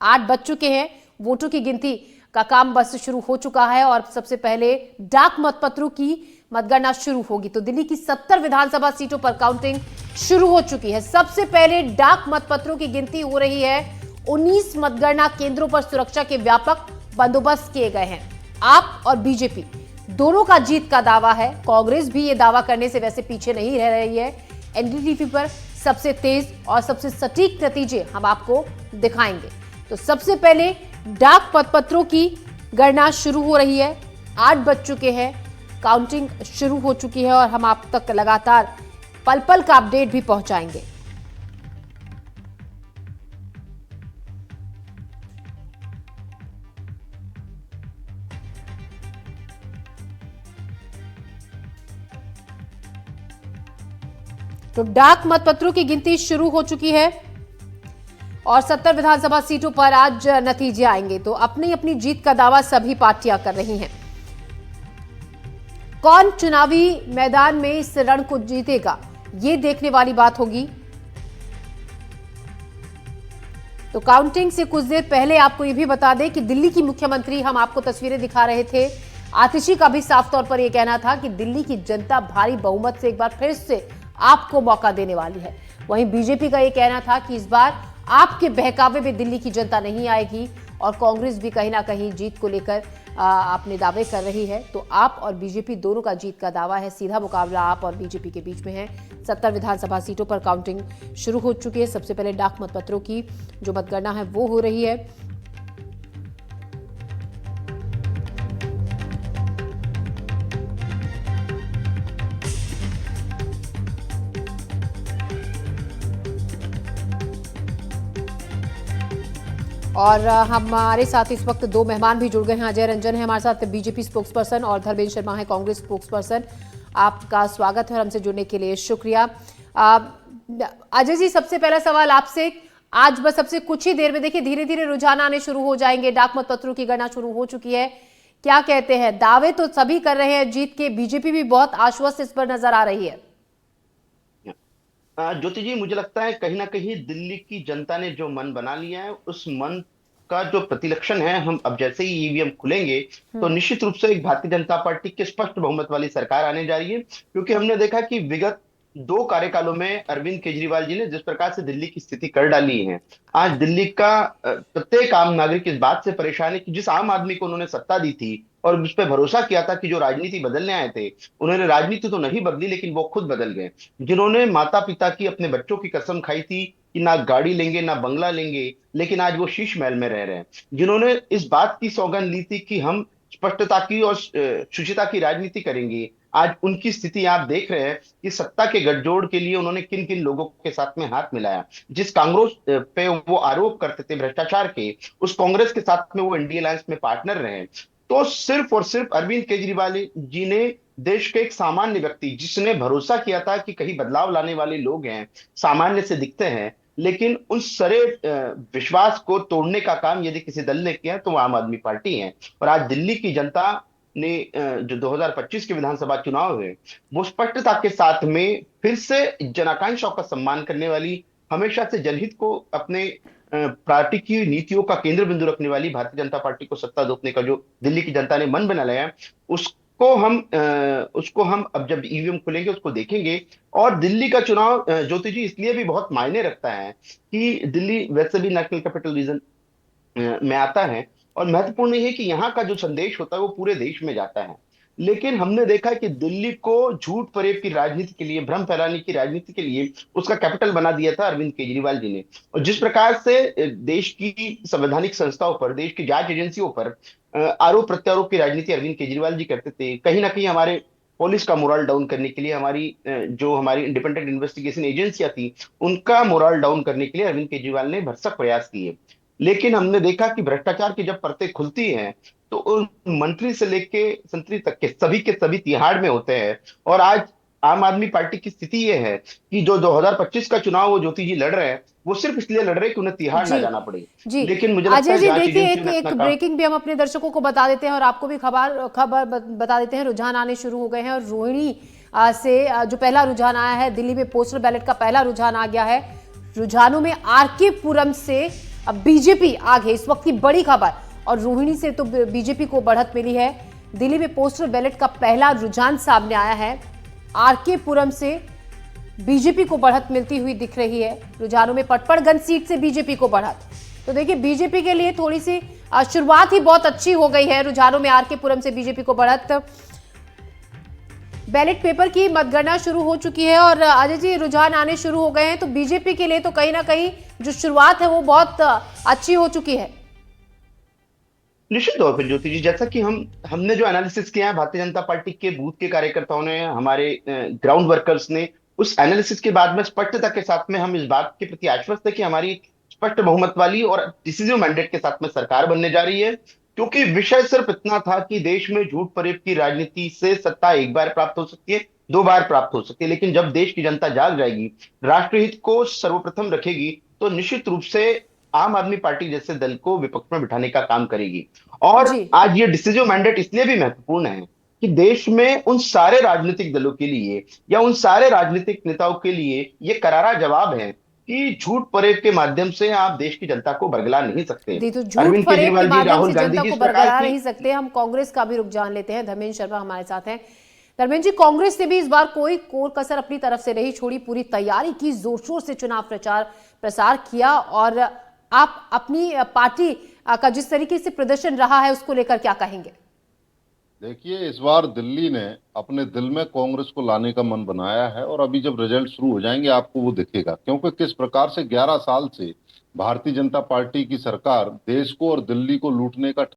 8 बज चुके हैं। वोटों की गिनती का काम बस शुरू हो चुका है और सबसे पहले डाक मतपत्रों की मतगणना शुरू होगी। तो दिल्ली की 70 विधानसभा सीटों पर काउंटिंग शुरू हो चुकी है। सबसे पहले डाक मतपत्रों की गिनती हो रही है। 19 मतगणना केंद्रों पर सुरक्षा के व्यापक बंदोबस्त किए गए हैं। आप और बीजेपी दोनों का जीत का दावा है। कांग्रेस भी ये दावा करने से वैसे पीछे नहीं रह रही है। एनडीटीवी पर सबसे तेज और सबसे सटीक नतीजे हम आपको दिखाएंगे। तो सबसे पहले डाक मतपत्रों की गणना शुरू हो रही है। 8 बज चुके हैं, काउंटिंग शुरू हो चुकी है और हम आप तक लगातार पल पल का अपडेट भी पहुंचाएंगे। तो डाक मतपत्रों की गिनती शुरू हो चुकी है और 70 विधानसभा सीटों पर आज नतीजे आएंगे। तो अपनी अपनी जीत का दावा सभी पार्टियां कर रही हैं। कौन चुनावी मैदान में इस रण को जीतेगा, ये देखने वाली बात होगी। तो काउंटिंग से कुछ देर पहले आपको यह भी बता दें कि दिल्ली की मुख्यमंत्री, हम आपको तस्वीरें दिखा रहे थे, आतिशी का भी साफ तौर पर यह कहना था कि दिल्ली की जनता भारी बहुमत से एक बार फिर से आपको मौका देने वाली है। वहीं बीजेपी का यह कहना था कि इस बार आपके बहकावे में दिल्ली की जनता नहीं आएगी और कांग्रेस भी कहीं ना कहीं जीत को लेकर अपने दावे कर रही है। तो आप और बीजेपी दोनों का जीत का दावा है। सीधा मुकाबला आप और बीजेपी के बीच में है। 70 विधानसभा सीटों पर काउंटिंग शुरू हो चुकी है। सबसे पहले डाक मतपत्रों की जो मतगणना है वो हो रही है। और हमारे साथ इस वक्त 2 मेहमान भी जुड़ गए हैं। अजय रंजन है हमारे साथ, बीजेपी स्पोक्सपर्सन, और धर्मेंद्र शर्मा है, कांग्रेस स्पोक्सपर्सन। आपका स्वागत है और हमसे जुड़ने के लिए शुक्रिया। अजय जी, सबसे पहला सवाल आपसे, आज बस सबसे कुछ ही देर में देखिए धीरे धीरे रुझान आने शुरू हो जाएंगे। डाक मतपत्रों की गणना शुरू हो चुकी है। क्या कहते हैं? दावे तो सभी कर रहे हैं जीत के, बीजेपी भी बहुत आश्वस्त इस पर नजर आ रही है। ज्योति जी, मुझे लगता है कहीं ना कहीं दिल्ली की जनता ने जो मन बना लिया है, उस मन का जो प्रतिलक्षण है, हम अब जैसे ही ईवीएम खुलेंगे तो निश्चित रूप से एक भारतीय जनता पार्टी की स्पष्ट बहुमत वाली सरकार आने जा रही है। क्योंकि हमने देखा कि विगत 2 कार्यकालों में अरविंद केजरीवाल जी ने जिस प्रकार से दिल्ली की स्थिति कर डाली है, आज दिल्ली का प्रत्येक आम नागरिक इस बात से परेशान है कि जिस आम आदमी को उन्होंने सत्ता दी थी और उस पर भरोसा किया था कि जो राजनीति बदलने आए थे, उन्होंने राजनीति तो नहीं बदली लेकिन वो खुद बदल गए। जिन्होंने माता पिता की, अपने बच्चों की कसम खाई थी कि ना गाड़ी लेंगे ना बंगला लेंगे, लेकिन आज वो शीश महल में रह रहे हैं। जिन्होंने इस बात की सौगंध ली थी कि हम स्पष्टता की और शुचिता की राजनीति करेंगे, आज उनकी स्थिति आप देख रहे हैं कि सत्ता के गठजोड़ के लिए उन्होंने किन किन लोगों के साथ में हाथ मिलाया। जिस कांग्रेस पे वो आरोप करते थे भ्रष्टाचार के, उस कांग्रेस के साथ में वो इंडिया अलायंस में पार्टनर रहे। तो सिर्फ और सिर्फ अरविंद केजरीवाल जी ने देश के एक सामान्य व्यक्ति, जिसने भरोसा किया था कि कहीं बदलाव लाने वाले लोग हैं, सामान्य से दिखते हैं, लेकिन उस सारे विश्वास को तोड़ने का काम यदि किसी दल ने किया तो वो आम आदमी पार्टी है। और आज दिल्ली की जनता ने जो 2025 के विधानसभा चुनाव है, वो स्पष्टता के साथ में फिर से जन आकांक्षाओं का सम्मान करने वाली, हमेशा से जनहित को अपने पार्टी की नीतियों का केंद्र बिंदु रखने वाली भारतीय जनता पार्टी को सत्ता दोपने का जो दिल्ली की जनता ने मन बना लिया है, उसको हम अब जब ईवीएम खुलेंगे उसको देखेंगे। और दिल्ली का चुनाव ज्योति जी इसलिए भी बहुत मायने रखता है कि दिल्ली वैसे भी नेशनल कैपिटल रीजन में आता है और महत्वपूर्ण ये है कि यहाँ का जो संदेश होता है वो पूरे देश में जाता है। लेकिन हमने देखा कि दिल्ली को झूठ फरेब की राजनीति के लिए, भ्रम फैलाने की राजनीति के लिए उसका कैपिटल बना दिया था अरविंद केजरीवाल जी ने। और जिस प्रकार से देश की संवैधानिक संस्थाओं पर, देश की जांच एजेंसियों पर आरोप प्रत्यारोप की राजनीति अरविंद केजरीवाल जी करते थे, कहीं ना कहीं हमारे पुलिस का मोरल डाउन करने के लिए, जो हमारी इंडिपेंडेंट इन्वेस्टिगेशन एजेंसियां थी उनका मोरल डाउन करने के लिए अरविंद केजरीवाल ने भरसक प्रयास किए। लेकिन हमने देखा कि भ्रष्टाचार की जब परतें खुलती हैं तो उन मंत्री से लेके संतरी तक के सभी तिहाड़ में होते हैं। और आज आम आदमी पार्टी की स्थिति ये है कि जो 2025 का चुनाव वो ज्योति जी लड़ रहे हैं, वो सिर्फ इसलिए लड़ रहे हैं कि उन्हें तिहाड़ ना जी जाना पड़े। जी लेकिन मुझे लगता अजय है जी, जांच देखिए एजेंसियों ने एक अपना काम। ब्रेकिंग भी हम अपने दर्शकों को बता देते हैं और आपको भी खबर खबर बता देते हैं। रुझान आने शुरू हो गए हैं और रोहिणी से जो पहला रुझान आया है, दिल्ली में पोस्टल बैलेट का पहला रुझान आ गया है। रुझानों में आरके पुरम से अब बीजेपी आगे, इस वक्त की बड़ी खबर। और रोहिणी से तो बीजेपी को बढ़त मिली है। दिल्ली में पोस्टल बैलेट का पहला रुझान सामने आया है। आरके पुरम से बीजेपी को बढ़त मिलती हुई दिख रही है। रुझानों में पटपड़गंज सीट से बीजेपी को बढ़त। तो देखिए, बीजेपी के लिए थोड़ी सी शुरुआत ही बहुत अच्छी हो गई है। रुझानों में आरके पुरम से बीजेपी को बढ़त। बैलेट पेपर की मतगणना शुरू हो चुकी है और अजय जी, रुझान आने शुरू हो गए हैं, तो बीजेपी के लिए तो कहीं ना कहीं जो शुरुआत है वो बहुत अच्छी हो चुकी है। निश्चित तौर पर ज्योति जी, जैसा कि हमने जो एनालिसिस किया है, भारतीय जनता पार्टी के बूथ के कार्यकर्ताओं ने, हमारे ग्राउंड वर्कर्स ने, उस एनालिसिस के बाद में स्पष्टता के साथ में हम इस बात के प्रति आश्वस्त है कि हमारी स्पष्ट बहुमत वाली और डिसिसिव मैंडेट के साथ में सरकार बनने जा रही है। क्योंकि विषय सिर्फ इतना था कि देश में झूठ फरेब की राजनीति से सत्ता एक बार प्राप्त हो सकती है, दो बार प्राप्त हो सकती है, लेकिन जब देश की जनता जाग जाएगी, राष्ट्रहित को सर्वप्रथम रखेगी, तो निश्चित रूप से आम आदमी पार्टी जैसे दल को विपक्ष में बिठाने का काम करेगी। और जी आज ये डिसीजन मैंडेट इसलिए भी महत्वपूर्ण है कि देश में उन सारे राजनीतिक दलों के लिए या उन सारे राजनीतिक नेताओं के लिए ये करारा जवाब है कि झूठ फरेब के माध्यम से आप देश की जनता को बरगला नहीं सकते। जी, तो झूठ अरविंद फरेब के केजरीवाल जी, माध्यम राहुल से गांधी जनता जी को इस प्रकार बरकरार की। नहीं सकते। हम कांग्रेस का भी रुख जान लेते हैं। धर्मेंद्र शर्मा हमारे साथ हैं। धर्मेंद्र जी, कांग्रेस ने भी इस बार कोई कोर कसर अपनी तरफ से नहीं छोड़ी, पूरी तैयारी की, जोर शोर से चुनाव प्रचार प्रसार किया। और आप अपनी पार्टी का जिस तरीके से प्रदर्शन रहा है उसको लेकर क्या कहेंगे? देखिए, इस बार दिल्ली ने अपने दिल में कांग्रेस को लाने का मन बनाया है और अभी जब रिजल्ट शुरू हो जाएंगे आपको वो दिखेगा। क्योंकि किस प्रकार से 11 साल से भारतीय जनता पार्टी की सरकार देश को और दिल्ली को लूटने का